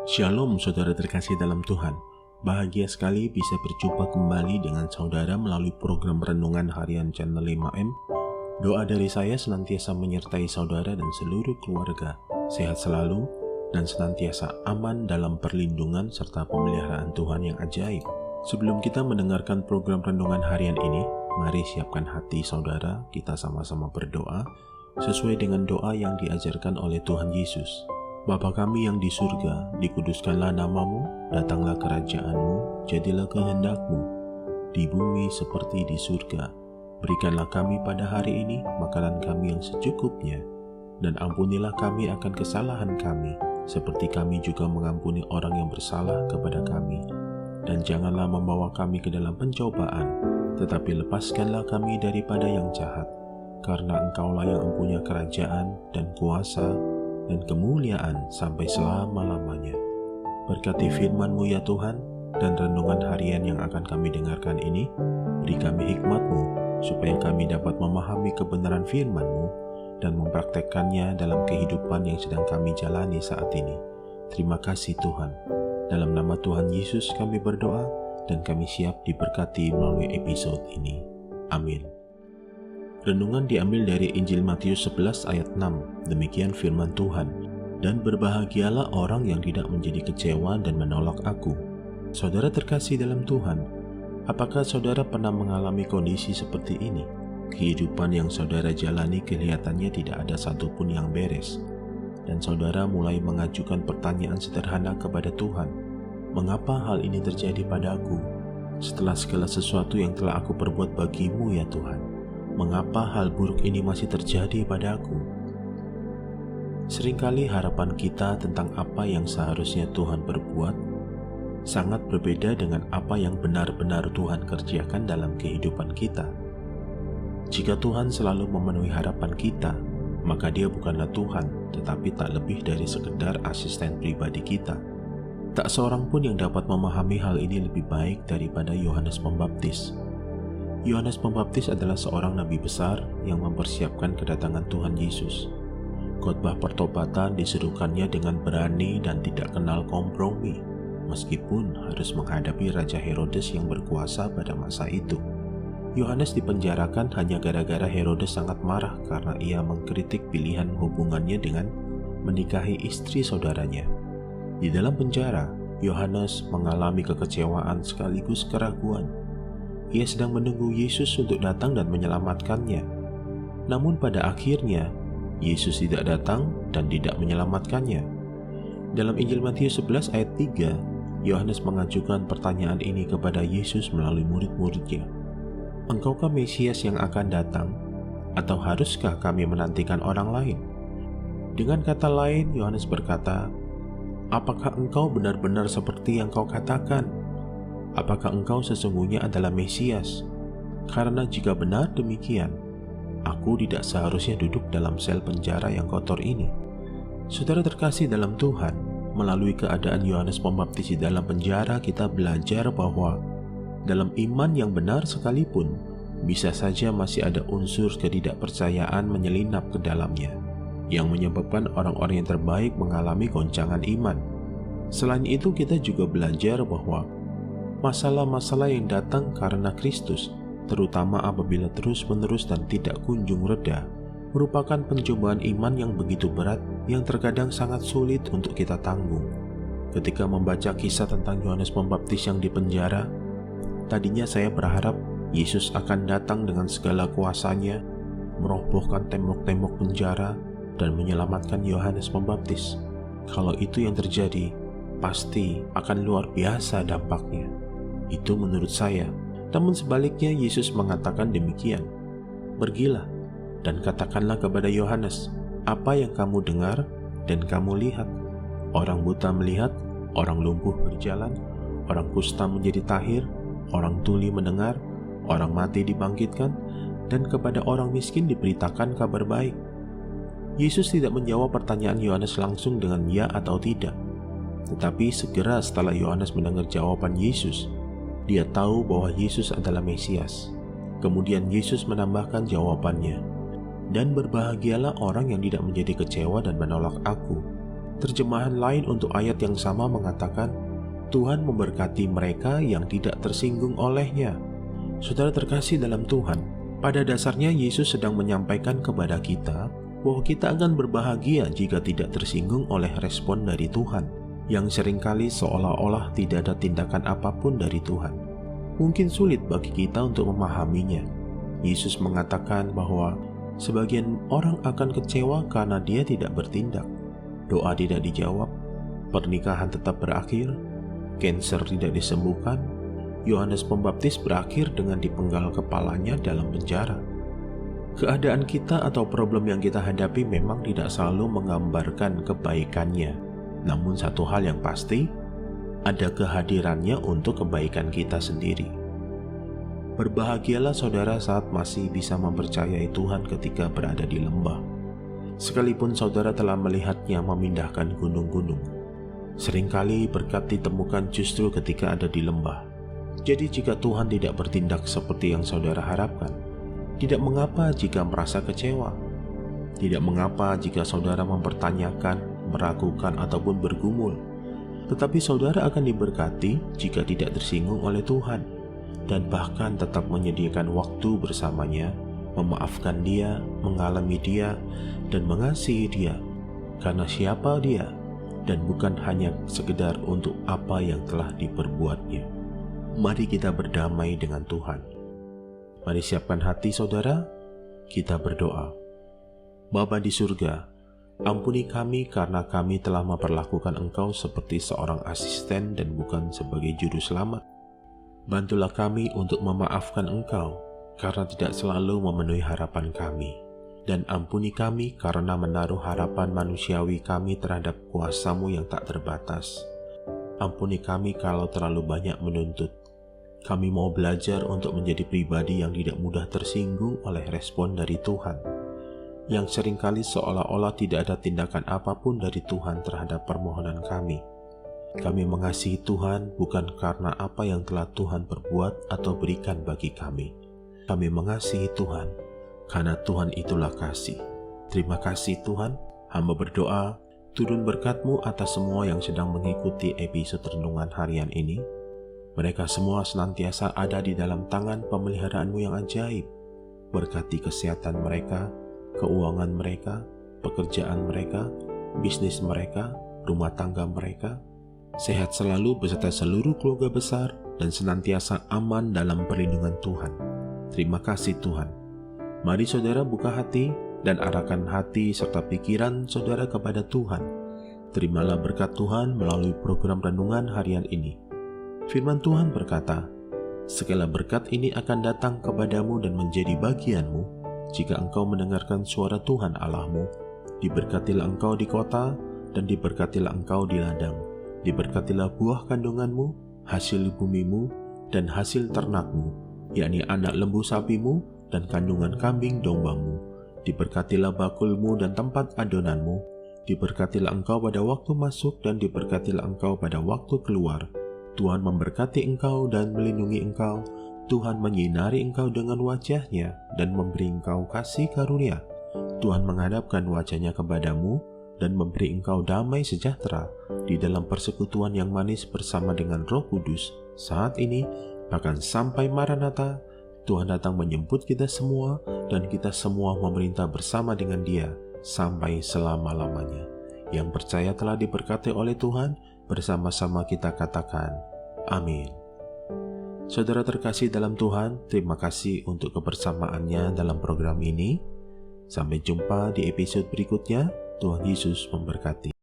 Shalom saudara terkasih dalam Tuhan. Bahagia sekali bisa berjumpa kembali dengan saudara melalui program Renungan Harian Channel 5M. Doa dari saya senantiasa menyertai saudara dan seluruh keluarga, sehat selalu dan senantiasa aman dalam perlindungan serta pemeliharaan Tuhan yang ajaib. Sebelum kita mendengarkan program Renungan Harian ini, mari siapkan hati saudara, kita sama-sama berdoa sesuai dengan doa yang diajarkan oleh Tuhan Yesus. Bapa kami yang di surga, dikuduskanlah namamu, datanglah kerajaanmu, jadilah kehendakmu, di bumi seperti di surga. Berikanlah kami pada hari ini makanan kami yang secukupnya, dan ampunilah kami akan kesalahan kami, seperti kami juga mengampuni orang yang bersalah kepada kami. Dan janganlah membawa kami ke dalam pencobaan, tetapi lepaskanlah kami daripada yang jahat, karena Engkaulah yang mempunyai kerajaan dan kuasa dan kemuliaan sampai selama-lamanya. Berkati firman-Mu ya Tuhan, dan renungan harian yang akan kami dengarkan ini, beri kami hikmat-Mu, supaya kami dapat memahami kebenaran firman-Mu dan mempraktekkannya dalam kehidupan yang sedang kami jalani saat ini. Terima kasih Tuhan. Dalam nama Tuhan Yesus kami berdoa, dan kami siap diberkati melalui episode ini. Amin. Renungan diambil dari Injil Matius 11 ayat 6. Demikian firman Tuhan. Dan berbahagialah orang yang tidak menjadi kecewa dan menolak aku. Saudara terkasih dalam Tuhan, apakah saudara pernah mengalami kondisi seperti ini? Kehidupan yang saudara jalani kelihatannya tidak ada satupun yang beres. Dan saudara mulai mengajukan pertanyaan sederhana kepada Tuhan. Mengapa hal ini terjadi padaku? Setelah segala sesuatu yang telah aku perbuat bagimu ya Tuhan. Mengapa hal buruk ini masih terjadi padaku? Seringkali harapan kita tentang apa yang seharusnya Tuhan berbuat sangat berbeda dengan apa yang benar-benar Tuhan kerjakan dalam kehidupan kita. Jika Tuhan selalu memenuhi harapan kita, maka Dia bukanlah Tuhan, tetapi tak lebih dari sekedar asisten pribadi kita. Tak seorang pun yang dapat memahami hal ini lebih baik daripada Yohanes Pembaptis. Yohanes Pembaptis adalah seorang nabi besar yang mempersiapkan kedatangan Tuhan Yesus. Khotbah pertobatan diserukannya dengan berani dan tidak kenal kompromi, meskipun harus menghadapi Raja Herodes yang berkuasa pada masa itu. Yohanes dipenjarakan hanya gara-gara Herodes sangat marah karena ia mengkritik pilihan hubungannya dengan menikahi istri saudaranya. Di dalam penjara, Yohanes mengalami kekecewaan sekaligus keraguan. Ia sedang menunggu Yesus untuk datang dan menyelamatkannya. Namun pada akhirnya, Yesus tidak datang dan tidak menyelamatkannya. Dalam Injil Matius 11 ayat 3, Yohanes mengajukan pertanyaan ini kepada Yesus melalui murid-muridnya. Engkaukah Mesias yang akan datang? Atau haruskah kami menantikan orang lain? Dengan kata lain, Yohanes berkata, apakah engkau benar-benar seperti yang kau katakan? Apakah engkau sesungguhnya adalah Mesias? Karena jika benar demikian, aku tidak seharusnya duduk dalam sel penjara yang kotor ini. Saudara terkasih dalam Tuhan, melalui keadaan Yohanes Pembaptis di dalam penjara, kita belajar bahwa dalam iman yang benar sekalipun, bisa saja masih ada unsur ketidakpercayaan menyelinap ke dalamnya, yang menyebabkan orang-orang yang terbaik mengalami goncangan iman. Selain itu, kita juga belajar bahwa masalah-masalah yang datang karena Kristus, terutama apabila terus-menerus dan tidak kunjung reda, merupakan pencobaan iman yang begitu berat yang terkadang sangat sulit untuk kita tanggung. Ketika membaca kisah tentang Yohanes Pembaptis yang dipenjara, tadinya saya berharap Yesus akan datang dengan segala kuasanya, merobohkan tembok-tembok penjara, dan menyelamatkan Yohanes Pembaptis. Kalau itu yang terjadi, pasti akan luar biasa dampaknya. Itu menurut saya. Namun sebaliknya Yesus mengatakan demikian. Pergilah dan katakanlah kepada Yohanes, apa yang kamu dengar dan kamu lihat. Orang buta melihat, orang lumpuh berjalan, orang kusta menjadi tahir, orang tuli mendengar, orang mati dibangkitkan, dan kepada orang miskin diberitakan kabar baik. Yesus tidak menjawab pertanyaan Yohanes langsung dengan ya atau tidak. Tetapi segera setelah Yohanes mendengar jawaban Yesus, dia tahu bahwa Yesus adalah Mesias. Kemudian Yesus menambahkan jawabannya, dan berbahagialah orang yang tidak menjadi kecewa dan menolak aku. Terjemahan lain untuk ayat yang sama mengatakan, Tuhan memberkati mereka yang tidak tersinggung olehnya. Saudara terkasih dalam Tuhan, pada dasarnya Yesus sedang menyampaikan kepada kita bahwa kita akan berbahagia jika tidak tersinggung oleh respon dari Tuhan, yang seringkali seolah-olah tidak ada tindakan apapun dari Tuhan. Mungkin sulit bagi kita untuk memahaminya. Yesus mengatakan bahwa sebagian orang akan kecewa karena dia tidak bertindak. Doa tidak dijawab, pernikahan tetap berakhir, kanker tidak disembuhkan, Yohanes Pembaptis berakhir dengan dipenggal kepalanya dalam penjara. Keadaan kita atau problem yang kita hadapi memang tidak selalu menggambarkan kebaikannya. Namun satu hal yang pasti, ada kehadirannya untuk kebaikan kita sendiri. Berbahagialah saudara saat masih bisa mempercayai Tuhan ketika berada di lembah. Sekalipun saudara telah melihatnya memindahkan gunung-gunung, seringkali berkat ditemukan justru ketika ada di lembah. Jadi jika Tuhan tidak bertindak seperti yang saudara harapkan, tidak mengapa jika merasa kecewa. Tidak mengapa jika saudara mempertanyakan, meragukan, ataupun bergumul. Tetapi saudara akan diberkati jika tidak tersinggung oleh Tuhan, dan bahkan tetap menyediakan waktu bersamanya, memaafkan dia, mengalami dia, dan mengasihi dia, karena siapa dia, dan bukan hanya sekedar untuk apa yang telah diperbuatnya. Mari kita berdamai dengan Tuhan. Mari siapkan hati saudara, kita berdoa. Bapa di surga, ampuni kami karena kami telah memperlakukan Engkau seperti seorang asisten dan bukan sebagai juru selamat. Bantulah kami untuk memaafkan Engkau karena tidak selalu memenuhi harapan kami. Dan ampuni kami karena menaruh harapan manusiawi kami terhadap kuasa-Mu yang tak terbatas. Ampuni kami kalau terlalu banyak menuntut. Kami mau belajar untuk menjadi pribadi yang tidak mudah tersinggung oleh respon dari Tuhan, yang seringkali seolah-olah tidak ada tindakan apapun dari Tuhan terhadap permohonan kami. Kami mengasihi Tuhan bukan karena apa yang telah Tuhan perbuat atau berikan bagi kami. Kami mengasihi Tuhan karena Tuhan itulah kasih. Terima kasih Tuhan, hamba berdoa, turun berkat-Mu atas semua yang sedang mengikuti episode renungan harian ini. Mereka semua senantiasa ada di dalam tangan pemeliharaan-Mu yang ajaib. Berkati kesehatan mereka, keuangan mereka, pekerjaan mereka, bisnis mereka, rumah tangga mereka. Sehat selalu beserta seluruh keluarga besar dan senantiasa aman dalam perlindungan Tuhan. Terima kasih Tuhan. Mari saudara buka hati dan arahkan hati serta pikiran saudara kepada Tuhan. Terimalah berkat Tuhan melalui program renungan harian ini. Firman Tuhan berkata, segala berkat ini akan datang kepadamu dan menjadi bagianmu jika engkau mendengarkan suara Tuhan Allahmu. Diberkatilah engkau di kota dan diberkatilah engkau di ladang. Diberkatilah buah kandunganmu, hasil bumimu, dan hasil ternakmu, yakni anak lembu sapimu dan kandungan kambing dombamu. Diberkatilah bakulmu dan tempat adonanmu. Diberkatilah engkau pada waktu masuk dan diberkatilah engkau pada waktu keluar. Tuhan memberkati engkau dan melindungi engkau. Tuhan menyinari engkau dengan wajah-Nya dan memberi engkau kasih karunia. Tuhan menghadapkan wajah-Nya kepadamu dan memberi engkau damai sejahtera di dalam persekutuan yang manis bersama dengan Roh Kudus saat ini bahkan sampai Maranatha. Tuhan datang menjemput kita semua dan kita semua memerintah bersama dengan Dia sampai selama-lamanya. Yang percaya telah diberkati oleh Tuhan, bersama-sama kita katakan, amin. Saudara terkasih dalam Tuhan, terima kasih untuk kebersamaannya dalam program ini. Sampai jumpa di episode berikutnya. Tuhan Yesus memberkati.